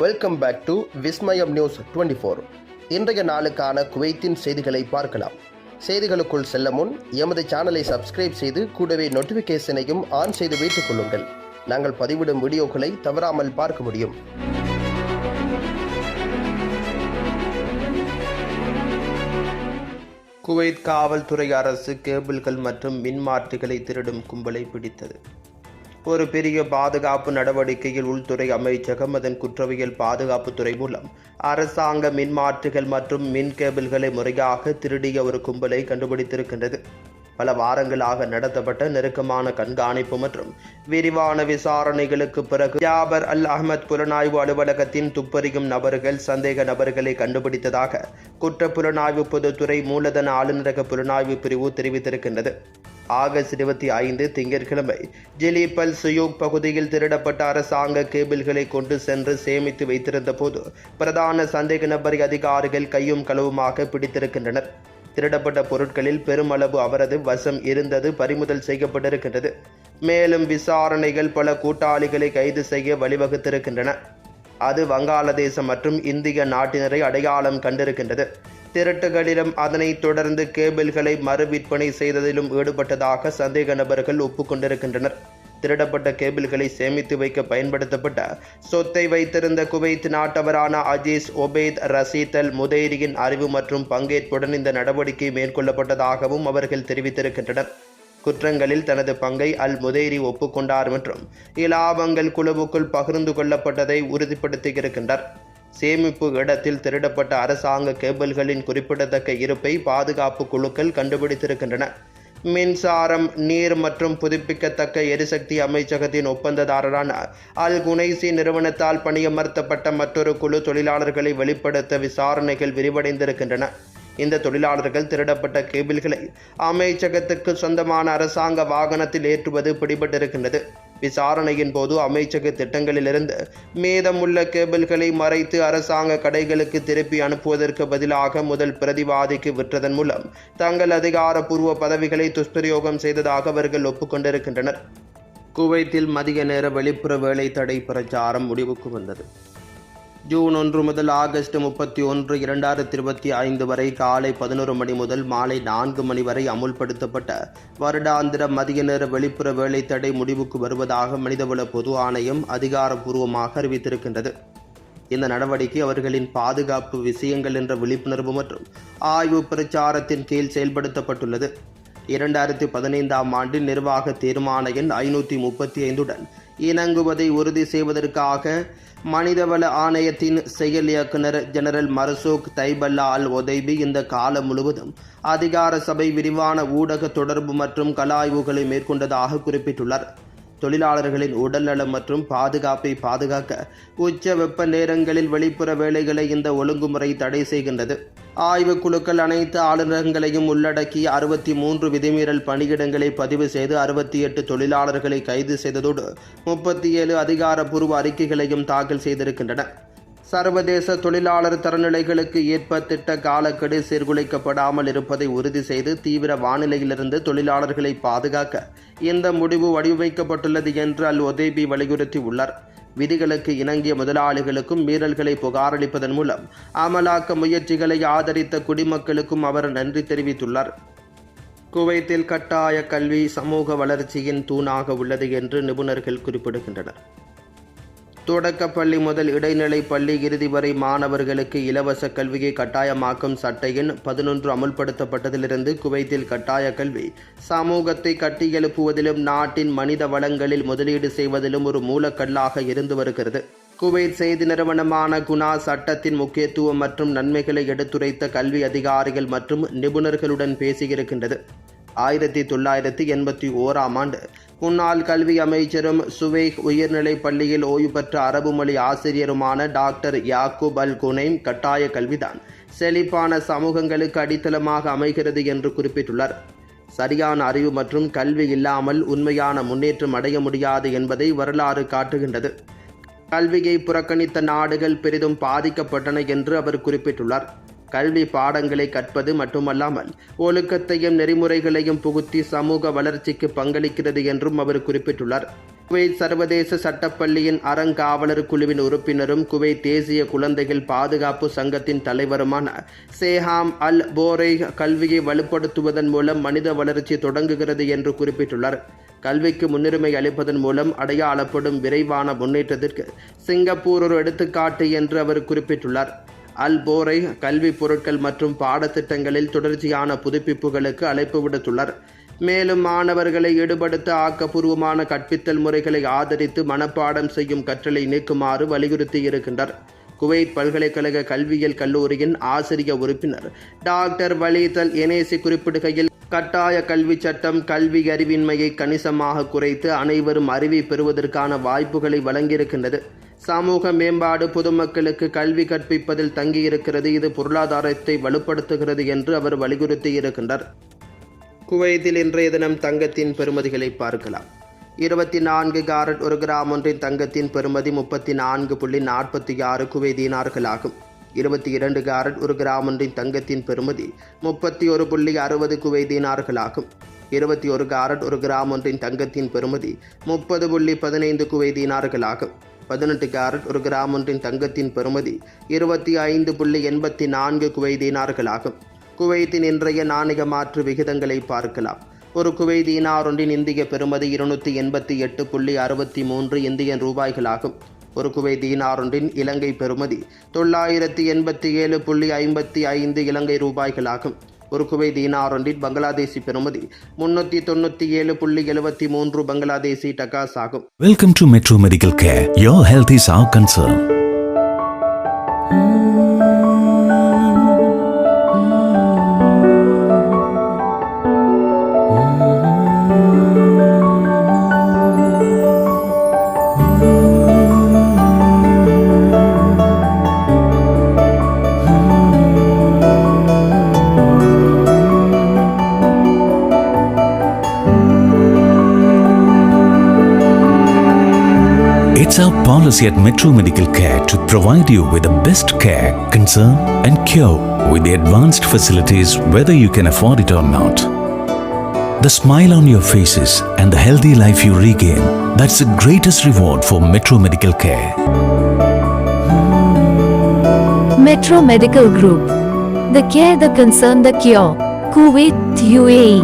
Welcome back to Vismayam news 24. இன்றைய நாளுக்கான குவைத்தின் செய்திகளை பார்க்கலாம். செய்திகளுக்குள் செல்ல முன் எமது சேனலை சப்ஸ்கிரைப் செய்து கூடவே நோட்டிஃபிகேஷனையும் ஆன் செய்து வைத்துக் கொள்ளுங்கள். நாங்கள் பதிவிடும் வீடியோக்களை தவறாமல் பார்க்க முடியும். குவைத் காவல்துறை அரசு கேபிள்கள் மற்றும் மின்மாற்றிகளை திருடும் கும்பலை பிடித்தது. ஒரு பெரிய பாதுகாப்பு நடவடிக்கையில் உள்துறை அமைச்சகம் அதன் குற்றவியல் பாதுகாப்புத்துறை மூலம் அரசாங்க மின்மாற்றிகள் மற்றும் மின் கேபிள்களை முறையாக திருடிய ஒரு கும்பலை கண்டுபிடித்திருக்கின்றது. பல வாரங்களாக நடத்தப்பட்ட நெருக்கமான கண்காணிப்பு மற்றும் விரிவான விசாரணைகளுக்கு பிறகு ஜாபர் அல் அஹ்மத் புலனாய்வு அலுவலகத்தின் துப்பறியும் நபர்கள் சந்தேக நபர்களை கண்டுபிடித்ததாக குற்ற புலனாய்வு பொதுத்துறை மூலதன ஆளுநரக புலனாய்வு பிரிவு தெரிவித்திருக்கின்றது. ஆகஸ்ட் 25 திங்கட்கிழமை ஜிலிபல் சுயூக் பகுதியில் திருடப்பட்ட அரசாங்க கேபிள்களை கொண்டு சென்று சேமித்து வைத்திருந்த போது பிரதான சந்தேக நபரை அதிகாரிகள் கையும் களவுமாக பிடித்திருக்கின்றனர். திருடப்பட்ட பொருட்களில் பெருமளவு அவரது வசம் இருந்தது பறிமுதல் செய்யப்பட்டிருக்கின்றது. மேலும் விசாரணைகள் பல கூட்டாளிகளை கைது செய்ய வழிவகுத்திருக்கின்றன. அது வங்காளதேசம் மற்றும் இந்திய நாட்டினரை அடையாளம் கண்டிருக்கின்றது. திருட்டுகளிலும் அதனைத் தொடர்ந்து கேபிள்களை மறு விற்பனை செய்ததிலும் ஈடுபட்டதாக சந்தேக நபர்கள் ஒப்புக்கொண்டிருக்கின்றனர். திருடப்பட்ட கேபிள்களை சேமித்து வைக்க பயன்படுத்தப்பட்ட சொத்தை வைத்திருந்த குவைத் நாட்டவரான அஜீஸ் ஒபேத் ரசீத் அல் முதேரியின் அறிவு மற்றும் பங்கேற்புடன் இந்த நடவடிக்கை மேற்கொள்ளப்பட்டதாகவும் அவர்கள் தெரிவித்திருக்கின்றனர். குற்றங்களில் தனது பங்கை அல் முதேரி ஒப்புக்கொண்டார் மற்றும் இலாபங்கள் குழுவுக்குள் பகிர்ந்து கொள்ளப்பட்டதை உறுதிப்படுத்தியிருக்கின்றார். சேமிப்பு இடத்தில் திருடப்பட்ட அரசாங்க கேபிள்களின் குறிப்பிடத்தக்க இருப்பை பாதுகாப்பு குழுக்கள் கண்டுபிடித்திருக்கின்றன. மின்சாரம், நீர் மற்றும் புதுப்பிக்கத்தக்க எரிசக்தி அமைச்சகத்தின் ஒப்பந்ததாரரான அல் குனைசி நிறுவனத்தால் பணியமர்த்தப்பட்ட மற்றொரு குழு தொழிலாளர்களை வெளிப்படுத்த விசாரணைகள் விரிவடைந்திருக்கின்றன. இந்த தொழிலாளர்கள் திருடப்பட்ட கேபிள்களை அமைச்சகத்துக்கு சொந்தமான அரசாங்க வாகனத்தில் ஏற்றுவது பிடிபட்டிருக்கின்றது. விசாரணையின் போது அமைச்சக திட்டங்களிலிருந்து மீதமுள்ள கேபிள்களை மறைத்து அரசாங்க கடைகளுக்கு திருப்பி அனுப்புவதற்கு பதிலாக முதல் பிரதிவாதிக்கு விற்றதன் மூலம் தங்கள் அதிகாரப்பூர்வ பதவிகளை துஷ்பிரயோகம் செய்ததாக அவர்கள் ஒப்புக்கொண்டிருக்கின்றனர். குவைத்தில் மதிய நேர வெளிப்புற வேலை தடை பிரச்சாரம் முடிவுக்கு வந்தது. ஜூன் 1 முதல் ஆகஸ்ட் 31, 2025 வரை காலை 11 மணி முதல் மாலை 4 மணி வரை அமுல்படுத்தப்பட்ட வருடாந்திர மதிய நேர வெளிப்புற வேலை தடை முடிவுக்கு வருவதாக மனிதவள பொது ஆணையம் அதிகாரப்பூர்வமாக அறிவித்திருக்கின்றது. இந்த நடவடிக்கை அவர்களின் பாதுகாப்பு விஷயங்கள் என்ற விழிப்புணர்வு மற்றும் ஆய்வு பிரச்சாரத்தின் கீழ் செயல்படுத்தப்பட்டுள்ளது. 2015ஆம் ஆண்டில் நிர்வாக தீர்மான எண் 535உடன் இணங்குவதை உறுதி செய்வதற்காக மனிதவள ஆணையத்தின் செயல் இயக்குனர் ஜெனரல் மர்சூக் தைபல்லா அல் ஒதைபி இந்த காலம் முழுவதும் அதிகார சபை விரிவான ஊடக தொடர்பு மற்றும் கலாய்வுகளை மேற்கொண்டதாக குறிப்பிட்டுள்ளார். தொழிலாளர்களின் உடல்நலம் மற்றும் பாதுகாப்பை பாதுகாக்க உச்ச வெப்ப நேரங்களில் வெளிப்புற வேலைகளை இந்த ஒழுங்குமுறை தடை செய்கின்றது. ஆய்வுக் குழுக்கள் அனைத்து ஆளுநர்களையும் உள்ளடக்கிய 63 விதிமீறல் பணியிடங்களை பதிவு செய்து 68 தொழிலாளர்களை கைது செய்ததோடு 37 அதிகாரப்பூர்வ அறிக்கைகளையும் தாக்கல் செய்திருக்கின்றன. சர்வதேச தொழிலாளர் தரநிலைகளுக்கு ஏற்ப திட்ட காலக்கெடு சீர்குலைக்கப்படாமல் இருப்பதை உறுதி செய்து தீவிர வானிலையிலிருந்து தொழிலாளர்களை பாதுகாக்க இந்த முடிவு வடிவமைக்கப்பட்டுள்ளது என்று அல் ஒதைபி வலியுறுத்தியுள்ளார். விதிகளுக்கு இணங்கிய முதலாளிகளுக்கும் மீறல்களை புகாரளிப்பதன் மூலம் அமலாக்க முயற்சிகளை ஆதரித்த குடிமக்களுக்கும் அவர் நன்றி தெரிவித்துள்ளார். குவைத்தில் கட்டாய கல்வி சமூக வளர்ச்சியின் தூணாக உள்ளது என்று நிபுணர்கள் குறிப்பிடுகின்றனர். தொடக்கப்பள்ளி முதல் இடைநிலை பள்ளி இறுதி வரை மாணவர்களுக்கு இலவச கல்வியை கட்டாயமாக்கும் சட்ட எண் 11 அமுல்படுத்தப்பட்டதிலிருந்து குவைத்தில் கட்டாய கல்வி சமூகத்தை கட்டியெழுப்புவதிலும் நாட்டின் மனித வளங்களில் முதலீடு செய்வதிலும் ஒரு மூலக்கல்லாக இருந்து வருகிறது. குவைத் செய்தி நிறுவனமான குனா சட்டத்தின் முக்கியத்துவம் மற்றும் நன்மைகளை எடுத்துரைத்த கல்வி அதிகாரிகள் மற்றும் நிபுணர்களுடன் பேசியிருக்கின்றது. 1981ஆம் ஆண்டு முன்னாள் கல்வி அமைச்சரும் சுவேக் உயர்நிலை பள்ளியில் ஓய்வு பெற்ற அரபு மொழி ஆசிரியருமான டாக்டர் யாக்கூப் அல் குனைம் கட்டாய கல்விதான் செழிப்பான சமூகங்களுக்கு அடித்தளமாக அமைகிறது என்று குறிப்பிட்டுள்ளார். சரியான அறிவு மற்றும் கல்வி இல்லாமல் உண்மையான முன்னேற்றம் அடைய முடியாது என்பதை வரலாறு காட்டுகின்றது. கல்வியை புறக்கணித்த நாடுகள் பெரிதும் பாதிக்கப்பட்டன என்று அவர் குறிப்பிட்டுள்ளார். கல்வி பாடங்களை கற்பது மட்டுமல்லாமல் ஒழுக்கத்தையும் நெறிமுறைகளையும் புகுத்தி சமூக வளர்ச்சிக்கு பங்களிக்கிறது என்றும் அவர் குறிப்பிட்டுள்ளார். குவைத் சர்வதேச சட்டப்பள்ளியின் அறங்காவலர் குழுவின் உறுப்பினரும் குவைத் தேசிய குழந்தைகள் பாதுகாப்பு சங்கத்தின் தலைவருமான சேஹாம் அல் போரை கல்வியை வலுப்படுத்துவதன் மூலம் மனித வளர்ச்சி தொடங்குகிறது என்று குறிப்பிட்டுள்ளார். கல்விக்கு முன்னுரிமை அளிப்பதன் மூலம் அடையாளப்படும் விரைவான முன்னேற்றத்திற்கு சிங்கப்பூர் ஒரு எடுத்துக்காட்டு என்று அவர் குறிப்பிட்டுள்ளார். அல் போரை கல்வி பொருட்கள் மற்றும் பாடத்திட்டங்களில் தொடர்ச்சியான புதுப்பிப்புகளுக்கு அழைப்பு விடுத்துள்ளார். மேலும் மாணவர்களை ஈடுபடுத்த ஆக்கப்பூர்வமான கற்பித்தல் முறைகளை ஆதரித்து மனப்பாடம் செய்யும் கற்றலை நீக்குமாறு வலியுறுத்தி இருக்கின்றார். குவைத் பல்கலைக்கழக கல்வியியல் கல்லூரியின் ஆசிரிய உறுப்பினர் டாக்டர் வலீத் அல் எனேசி குறிப்பிடுகையில், கட்டாய கல்வி சட்டம் கல்வி அறிவின்மையை கணிசமாக குறைத்து அனைவரும் அறிவை பெறுவதற்கான வாய்ப்புகளை வழங்கியிருக்கின்றது. சமூக மேம்பாடு பொதுமக்களுக்கு கல்வி கற்பிப்பதில் தங்கியிருக்கிறது. இது பொருளாதாரத்தை வலுப்படுத்துகிறது என்று அவர் வலியுறுத்தி இருக்கின்றார். குவைத்தில் இன்றைய தினம் தங்கத்தின் பெறுமதிகளை பார்க்கலாம். 24 கேரட் 1 கிராம் ஒன்றின் தங்கத்தின் பெறுமதி 34.46 குவைத் தீனார்களாகும். 22 கேரட் 1 கிராம் ஒன்றின் தங்கத்தின் பெறுமதி 31.60 குவைத் தீனார்களாகும். 21 கேரட் 1 கிராம் ஒன்றின் தங்கத்தின் பெறுமதி 30.15 குவைத் தீனார்களாகும். 18 கேரட் 1 கிராம் ஒன்றின் தங்கத்தின் பெறுமதி 25.84 குவைத் தீனார்களாகும். குவைத்தின் இன்றைய நாணய மாற்று விகிதங்களை பார்க்கலாம். ஒரு குவைத் தீனார் ஒன்றின் இந்திய பெறுமதி 288.63 இந்தியன் ரூபாய்களாகும். ஒரு குவைத் தீனார் ஒன்றின் இலங்கை பெறுமதி 987.55 இலங்கை ரூபாய்களாகும். ஒரு குவைத் தீனார் ஒன்றின் பங்களாதேசி பெறுமதி 397.73 பங்களாதேசி டகாஸ் ஆகும். Welcome to Metro Medical Care. Your health is our concern. It's our policy at Metro Medical Care to provide you with the best care, concern and cure with the advanced facilities whether you can afford it or not. The smile on your faces and the healthy life you regain, that's the greatest reward for Metro Medical Care. Metro Medical Group. The care, the concern, the cure. Kuwait, UAE.